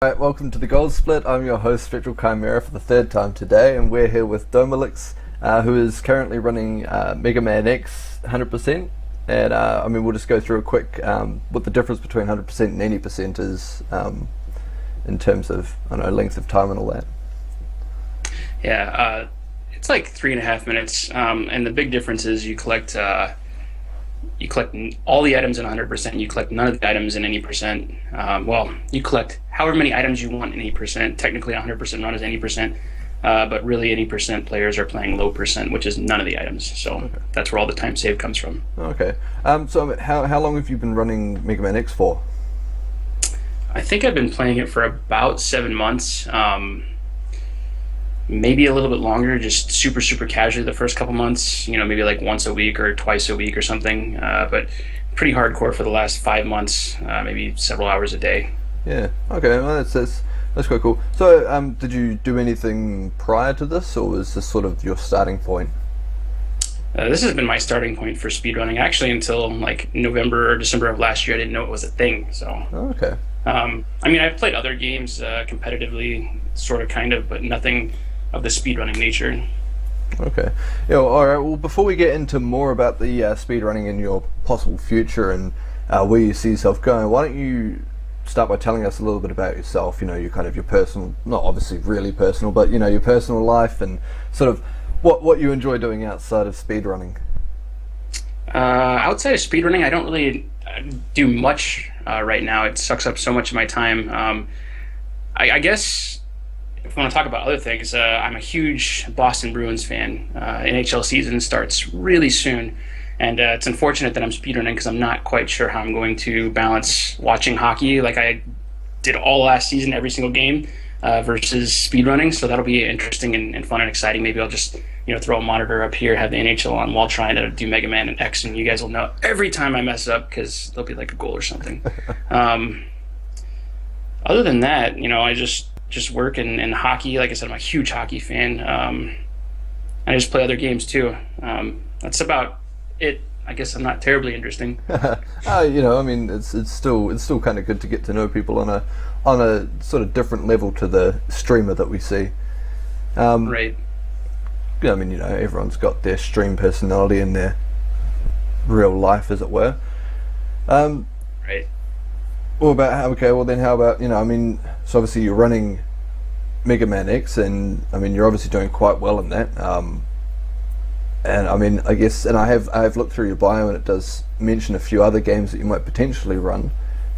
Alright, welcome to the Gold Split. I'm your host, Spectral Chimera, for the third time today, and we're here with Domalix, who is currently running Mega Man X 100%. And we'll just go through a quick what the difference between 100% and 80% is in terms of length of time and all that. Yeah, it's like 3.5 minutes, and the big difference is you collect all the items in 100%. You collect none of the items in any percent. You collect however many items you want in any percent. Technically, 100% run is any percent, but really any percent players are playing low percent, which is none of the items. So okay. That's where all the time save comes from. Okay. So how long have you been running Mega Man X for? I think I've been playing it for about 7 months. Maybe a little bit longer, just super casually the first couple months, maybe like once a week or twice a week or something, but pretty hardcore for the last 5 months, maybe several hours a day. Yeah, okay, well, that's quite cool. So did you do anything prior to this, or was this sort of your starting point? This has been my starting point for speedrunning, actually, until like November or December of last year. I didn't know it was a thing, so. Oh, okay. I've played other games competitively, sort of, kind of, but nothing of the speedrunning nature. Okay. Yeah, well, all right. Well, before we get into more about the speedrunning and your possible future and where you see yourself going, why don't you start by telling us a little bit about yourself? Your kind of your personal, not obviously really personal, but your personal life and sort of what you enjoy doing outside of speedrunning. Outside of speedrunning, I don't really do much right now. It sucks up so much of my time. I guess if I want to talk about other things, I'm a huge Boston Bruins fan. NHL season starts really soon, and it's unfortunate that I'm speedrunning because I'm not quite sure how I'm going to balance watching hockey like I did all last season, every single game, versus speedrunning. So that'll be interesting and fun and exciting. Maybe I'll just throw a monitor up here, have the NHL on while trying to do Mega Man and X, and you guys will know every time I mess up because there'll be like a goal or something. Other than that, I just work in hockey. Like I said, I'm a huge hockey fan. I just play other games too. That's about it. I guess I'm not terribly interesting. It's still kind of good to get to know people on a sort of different level to the streamer that we see. Right. Everyone's got their stream personality and their real life, as it were. Right. How about, so obviously you're running Mega Man X, and you're obviously doing quite well in that. I have looked through your bio, and it does mention a few other games that you might potentially run.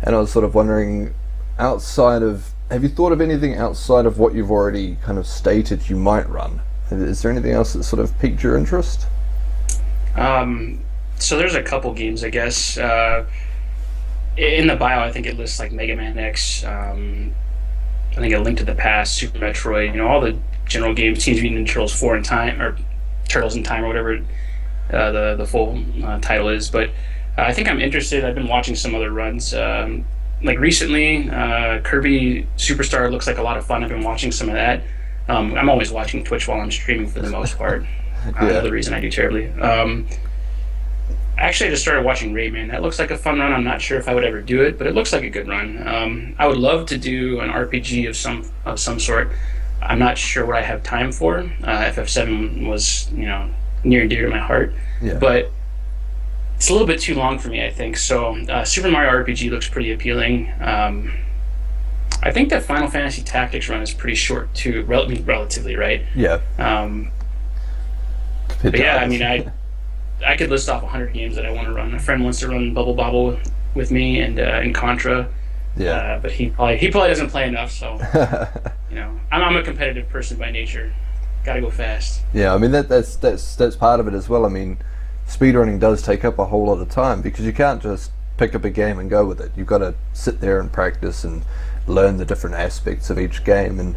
And I was sort of wondering, have you thought of anything outside of what you've already kind of stated you might run? Is there anything else that sort of piqued your interest? So there's a couple games, I guess. In the bio, I think it lists like Mega Man X, I think A Link to the Past, Super Metroid, all the general games, Teenage Mutant Ninja Turtles 4 in Time, or Turtles in Time, or whatever the full title is. But I think I'm interested. I've been watching some other runs. Like recently, Kirby Superstar looks like a lot of fun. I've been watching some of that. I'm always watching Twitch while I'm streaming for the most part. Another reason I do terribly. Actually, I just started watching Rayman. That looks like a fun run. I'm not sure if I would ever do it, but it looks like a good run. I would love to do an RPG of some sort. I'm not sure what I have time for. FF7 was, near and dear to my heart, but it's a little bit too long for me, I think. So Super Mario RPG looks pretty appealing. I think that Final Fantasy Tactics run is pretty short too, relatively, right? Yeah. But yeah, I could list off 100 games that I want to run. A friend wants to run Bubble Bobble with me and in Contra. Yeah. But he probably doesn't play enough, so I'm a competitive person by nature. Gotta go fast. Yeah, that's part of it as well. Speedrunning does take up a whole lot of time because you can't just pick up a game and go with it. You've got to sit there and practice and learn the different aspects of each game, and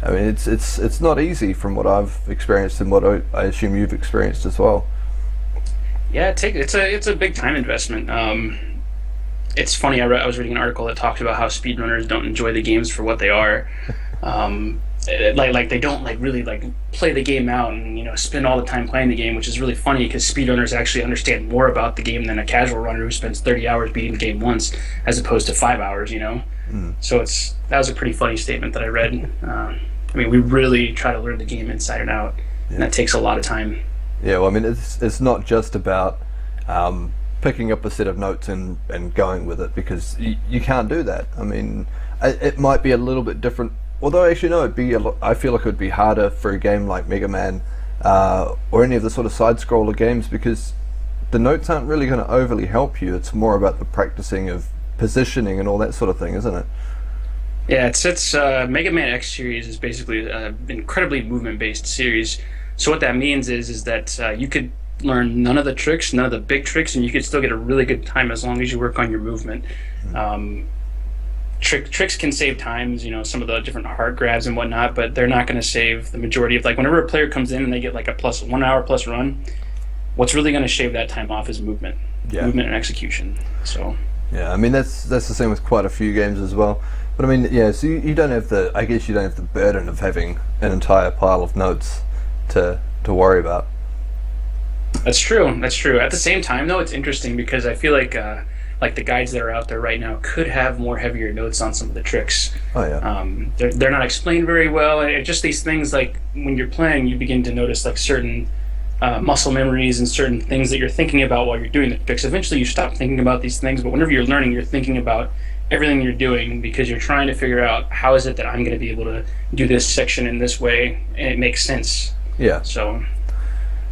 it's not easy from what I've experienced and what I assume you've experienced as well. Yeah, it's a big time investment. It's funny. I was reading an article that talked about how speedrunners don't enjoy the games for what they are. Like they don't really play the game out and spend all the time playing the game, which is really funny because speedrunners actually understand more about the game than a casual runner who spends 30 hours beating the game once, as opposed to 5 hours. So that was a pretty funny statement that I read. I mean, we really try to learn the game inside and out, and that takes a lot of time. Yeah, well, I mean, it's not just about picking up a set of notes and going with it, because you can't do that. I mean, it might be a little bit different. Although, actually, no, I feel like it would be harder for a game like Mega Man or any of the sort of side-scroller games, because the notes aren't really going to overly help you. It's more about the practicing of positioning and all that sort of thing, isn't it? Yeah, it's Mega Man X series is basically an incredibly movement-based series. So what that means is that you could learn none of the tricks, none of the big tricks, and you could still get a really good time as long as you work on your movement. Tricks can save times, some of the different heart grabs and whatnot, but they're not going to save the majority of, like, whenever a player comes in and they get like a 1 hour plus run, what's really going to shave that time off is movement, movement and execution. So yeah, I mean, that's the same with quite a few games as well. But I mean, yeah, so you don't have I guess you don't have the burden of having an entire pile of notes to worry about. That's true. At the same time, though, it's interesting because I feel like the guides that are out there right now could have more heavier notes on some of the tricks. Oh yeah. They're not explained very well. And just these things, like when you're playing, you begin to notice like certain muscle memories and certain things that you're thinking about while you're doing the tricks. Eventually, you stop thinking about these things, but whenever you're learning, you're thinking about everything you're doing because you're trying to figure out how is it that I'm going to be able to do this section in this way, and it makes sense. Yeah. So,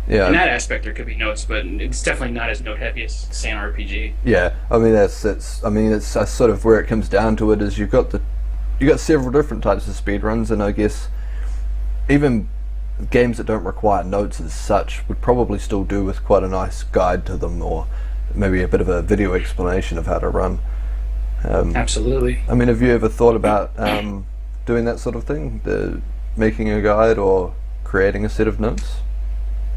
yeah, in that aspect, there could be notes, but it's definitely not as note heavy as, say, an RPG. Yeah, I mean that's sort of where it comes down to it. Is you got several different types of speedruns, and I guess even games that don't require notes as such would probably still do with quite a nice guide to them, or maybe a bit of a video explanation of how to run. Absolutely. I mean, have you ever thought about doing that sort of thing, making a guide or creating a set of notes?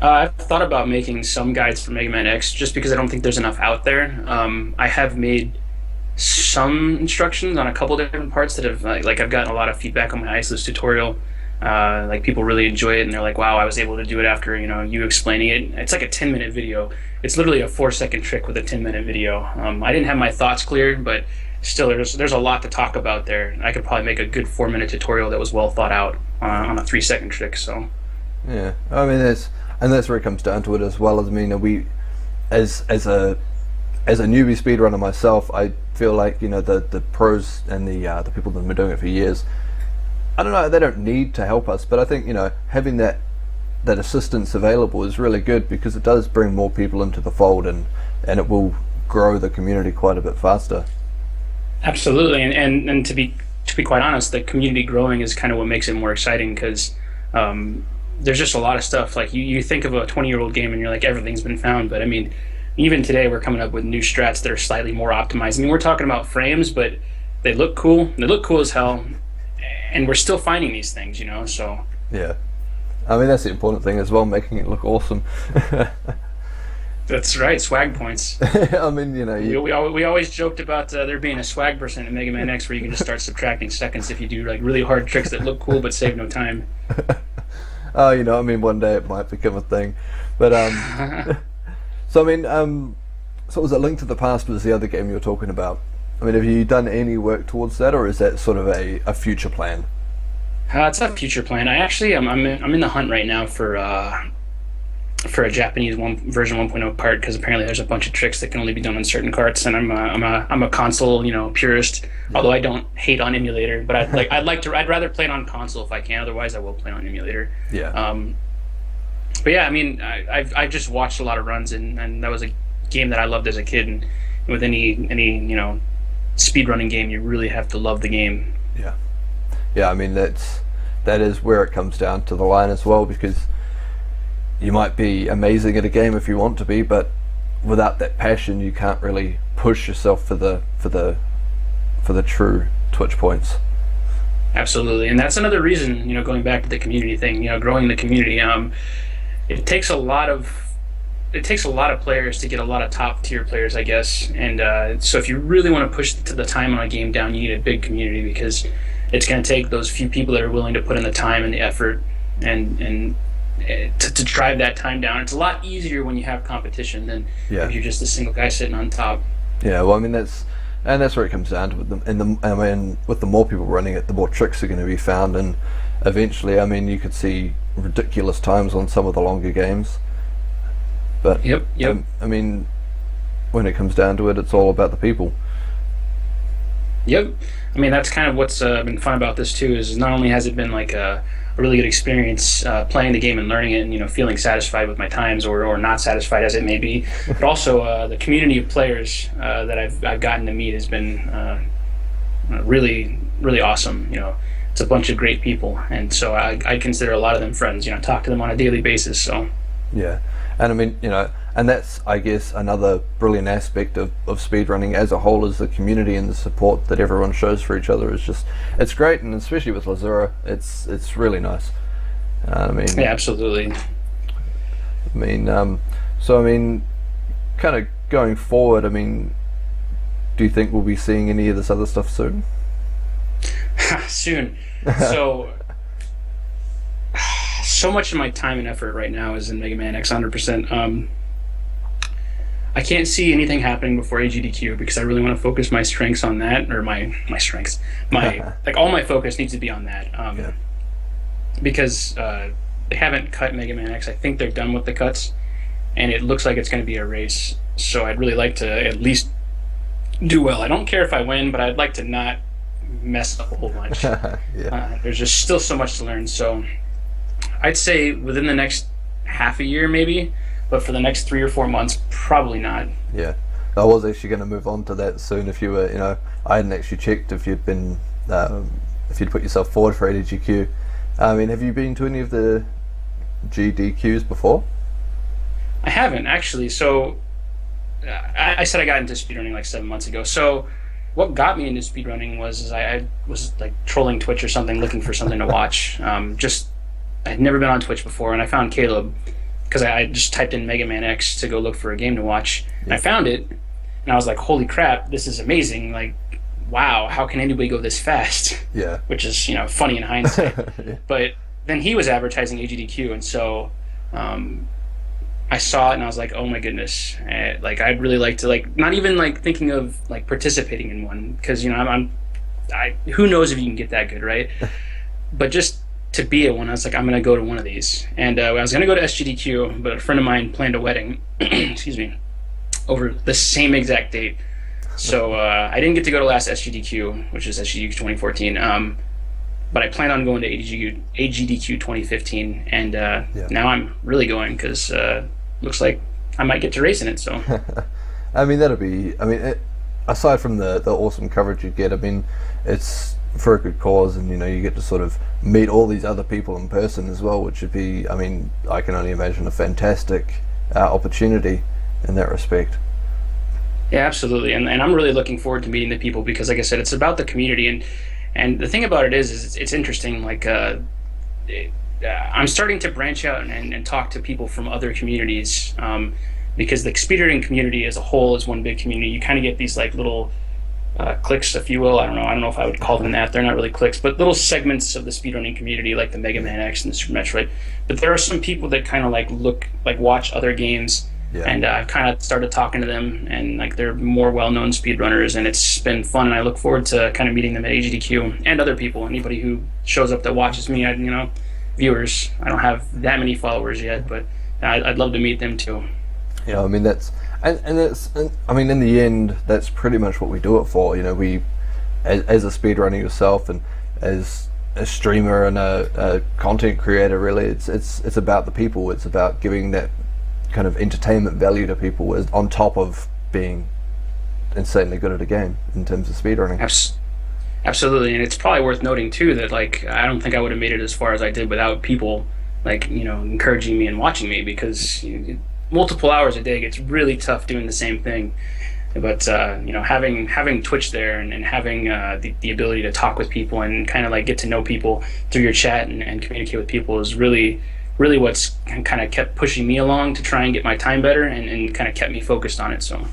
I've thought about making some guides for Mega Man X just because I don't think there's enough out there. I have made some instructions on a couple different parts that have, like I've gotten a lot of feedback on my Iceless tutorial. Like people really enjoy it and they're like, wow, I was able to do it after you explaining it. It's like a 10-minute video. It's literally a 4-second trick with a 10-minute video. I didn't have my thoughts clear, but still there's a lot to talk about there. I could probably make a good 4-minute tutorial that was well thought out on a 3-second trick. So yeah, I mean that's where it comes down to it as well. As I mean, we as a newbie speedrunner myself, I feel like the pros and the people that have been doing it for years, I don't know, they don't need to help us, but I think having that assistance available is really good because it does bring more people into the fold, and it will grow the community quite a bit faster. Absolutely, and to be quite honest, the community growing is kind of what makes it more exciting because there's just a lot of stuff. Like you think of a 20-year-old game and you're like, everything's been found, but I mean, even today we're coming up with new strats that are slightly more optimized. I mean, we're talking about frames, but they look cool. They look cool as hell, and we're still finding these things, so yeah, I mean that's the important thing as well, making it look awesome. That's right, swag points. I mean, we always joked about there being a swag percent in Mega Man X where you can just start subtracting seconds if you do like really hard tricks that look cool but save no time. Oh, I mean, one day it might become a thing, but so I mean, so was it Link to the Past was the other game you were talking about? I mean, have you done any work towards that, or is that sort of a future plan? It's a future plan. I actually I'm in the hunt right now for a Japanese version 1.0 cart because apparently there's a bunch of tricks that can only be done on certain carts, and I'm a console purist. Yeah. Although I don't hate on emulator, but I'd rather play it on console if I can. Otherwise, I will play on emulator. Yeah. But yeah, I mean, I've just watched a lot of runs, and that was a game that I loved as a kid. And with any speedrunning game, you really have to love the game. Yeah. Yeah, I mean that is where it comes down to the line as well, because you might be amazing at a game if you want to be, but without that passion, you can't really push yourself for the true Twitch points. Absolutely, and that's another reason, going back to the community thing, growing the community. It takes a lot of players to get a lot of top tier players, I guess. And so if you really want to push the time on a game down, you need a big community because it's going to take those few people that are willing to put in the time and the effort and to drive that time down. It's a lot easier when you have competition than if you're just a single guy sitting on top. Yeah, well, I mean that's And that's where it comes down to with them. And I mean, with the more people running it, the more tricks are going to be found, and eventually, I mean, you could see ridiculous times on some of the longer games. But Yep. I mean, when it comes down to it, it's all about the people. Yep. I mean, that's kind of what's been fun about this too. Is not only has it been like a really good experience playing the game and learning it, and feeling satisfied with my times or not satisfied as it may be, but also the community of players that I've gotten to meet has been really really awesome. It's a bunch of great people, and so I consider a lot of them friends. Talk to them on a daily basis. So Yeah, and I mean, and that's, I guess, another brilliant aspect of speedrunning as a whole, is the community and the support that everyone shows for each other. It's great, and especially with Lzuruha, it's really nice. I mean, yeah, absolutely. So I mean, kind of going forward, I mean, do you think we'll be seeing any of this other stuff soon? Soon. So much of my time and effort right now is in Mega Man X 100%. I can't see anything happening before AGDQ because I really want to focus my strengths on that, or my strengths. Like all my focus needs to be on that. Yeah. Because they haven't cut Mega Man X. I think they're done with the cuts, and it looks like it's going to be a race. So I'd really like to at least do well. I don't care if I win, but I'd like to not mess up a whole bunch. Yeah. There's just still so much to learn. So I'd say within the next half a year, maybe, but for the next 3 or 4 months, probably not. Yeah, I was actually going to move on to that soon. If you were, I hadn't actually checked if you'd been, if you'd put yourself forward for AGDQ. I mean, have you been to any of the GDQs before? I haven't actually. So I said I got into speedrunning like 7 months ago. So what got me into speedrunning was I was like trolling Twitch or something, looking for something to watch. I'd never been on Twitch before, and I found Caleb because I just typed in Mega Man X to go look for a game to watch, and I found it, and I was like, "Holy crap, this is amazing! Like, wow, how can anybody go this fast?" Yeah. Which is funny in hindsight. Yeah. But then he was advertising AGDQ, and so I saw it, and I was like, "Oh my goodness!" Like, I'd really like to, like, not even like thinking of like participating in one, because who knows if you can get that good, right? But just to be at one, I was like, I'm going to go to one of these. And I was going to go to SGDQ, but a friend of mine planned a wedding, excuse me, over the same exact date. So I didn't get to go to last SGDQ, which is SGDQ 2014, but I plan on going to AGDQ 2015, and now I'm really going because looks like I might get to race in it. So I mean, aside from the awesome coverage you get, I mean, it's for a good cause, and you get to sort of meet all these other people in person as well, which would be, I mean, I can only imagine a fantastic opportunity in that respect. Yeah, absolutely, and I'm really looking forward to meeting the people because, like I said, it's about the community, and the thing about it is it's interesting. Like I'm starting to branch out and talk to people from other communities, because the speedrunning community as a whole is one big community. You kind of get these like little cliques, if you will. I don't know if I would call them that. They're not really cliques, but little segments of the speedrunning community, like the Mega Man X and the Super Metroid. But there are some people that kind of watch other games, and I've kind of started talking to them, and like they're more well-known speedrunners, and it's been fun. And I look forward to kind of meeting them at AGDQ and other people, anybody who shows up that watches me. Viewers. I don't have that many followers yet, but I'd love to meet them too. I mean, I mean, in the end, that's pretty much what we do it for. We, as a speedrunner yourself, and as a streamer and a content creator, really, it's about the people. It's about giving that kind of entertainment value to people, on top of being insanely good at a game in terms of speedrunning. Absolutely, and it's probably worth noting too that like I don't think I would have made it as far as I did without people encouraging me and watching me, because multiple hours a day gets really tough doing the same thing. But having Twitch there and having the ability to talk with people and kind of like get to know people through your chat and communicate with people is really what's kind of kept pushing me along to try and get my time better and kind of kept me focused on it. So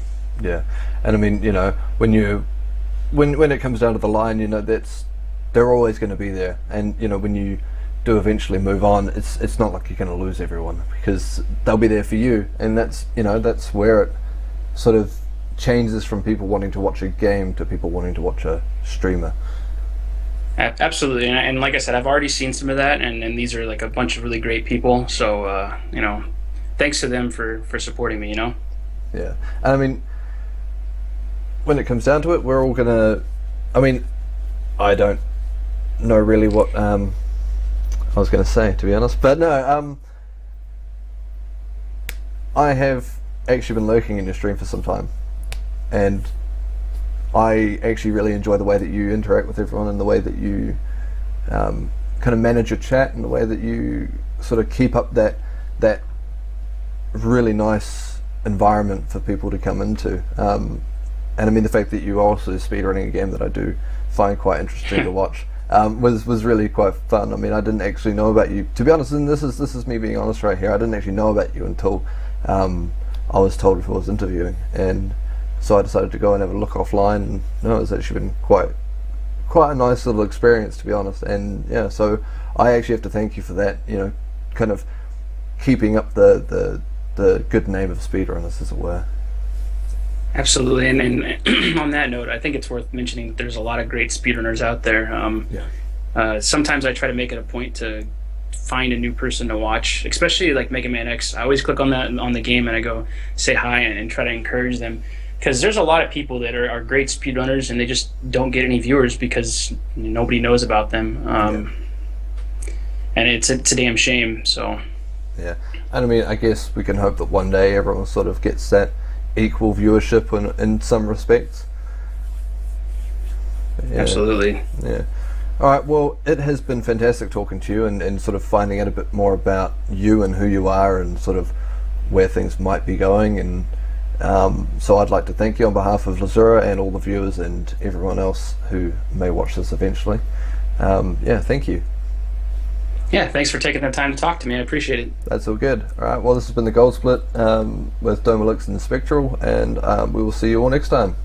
yeah, and I mean, when it comes down to the line, they're always going to be there, and when you do eventually move on, it's not like you're going to lose everyone, because they'll be there for you, and that's where it sort of changes from people wanting to watch a game to people wanting to watch a streamer. Absolutely, and like I said, I've already seen some of that, and these are like a bunch of really great people. So thanks to them for supporting me. Yeah, and I mean, when it comes down to it, we're all gonna. I mean, I don't know really what I was gonna say, to be honest, but no. I have actually been lurking in your stream for some time, and I actually really enjoy the way that you interact with everyone and the way that you kind of manage your chat and the way that you sort of keep up that really nice environment for people to come into. And I mean, the fact that you also speedrunning a game that I do find quite interesting to watch was really quite fun. I mean, I didn't actually know about you, to be honest, and this is me being honest right here. I didn't actually know about you until I was told if I was interviewing, and so I decided to go and have a look offline, and it's actually been quite a nice little experience, to be honest. And yeah, so I actually have to thank you for that, kind of keeping up the good name of speedrunners, as it were. Absolutely, and on that note, I think it's worth mentioning that there's a lot of great speedrunners out there. Sometimes I try to make it a point to find a new person to watch, especially like Mega Man X. I always click on the game and I go say hi and try to encourage them, because there's a lot of people that are great speedrunners and they just don't get any viewers because nobody knows about them. And it's a damn shame. So yeah, and I mean, I guess we can hope that one day everyone sort of gets that equal viewership in some respects. Yeah. Absolutely. Yeah. Alright, well, it has been fantastic talking to you and sort of finding out a bit more about you and who you are and sort of where things might be going. And so I'd like to thank you on behalf of Lzuruha and all the viewers and everyone else who may watch this eventually. Thank you. Yeah, thanks for taking the time to talk to me. I appreciate it. That's all good. Alright, well, this has been the Gold Split with Domalix and Spectral, and we will see you all next time.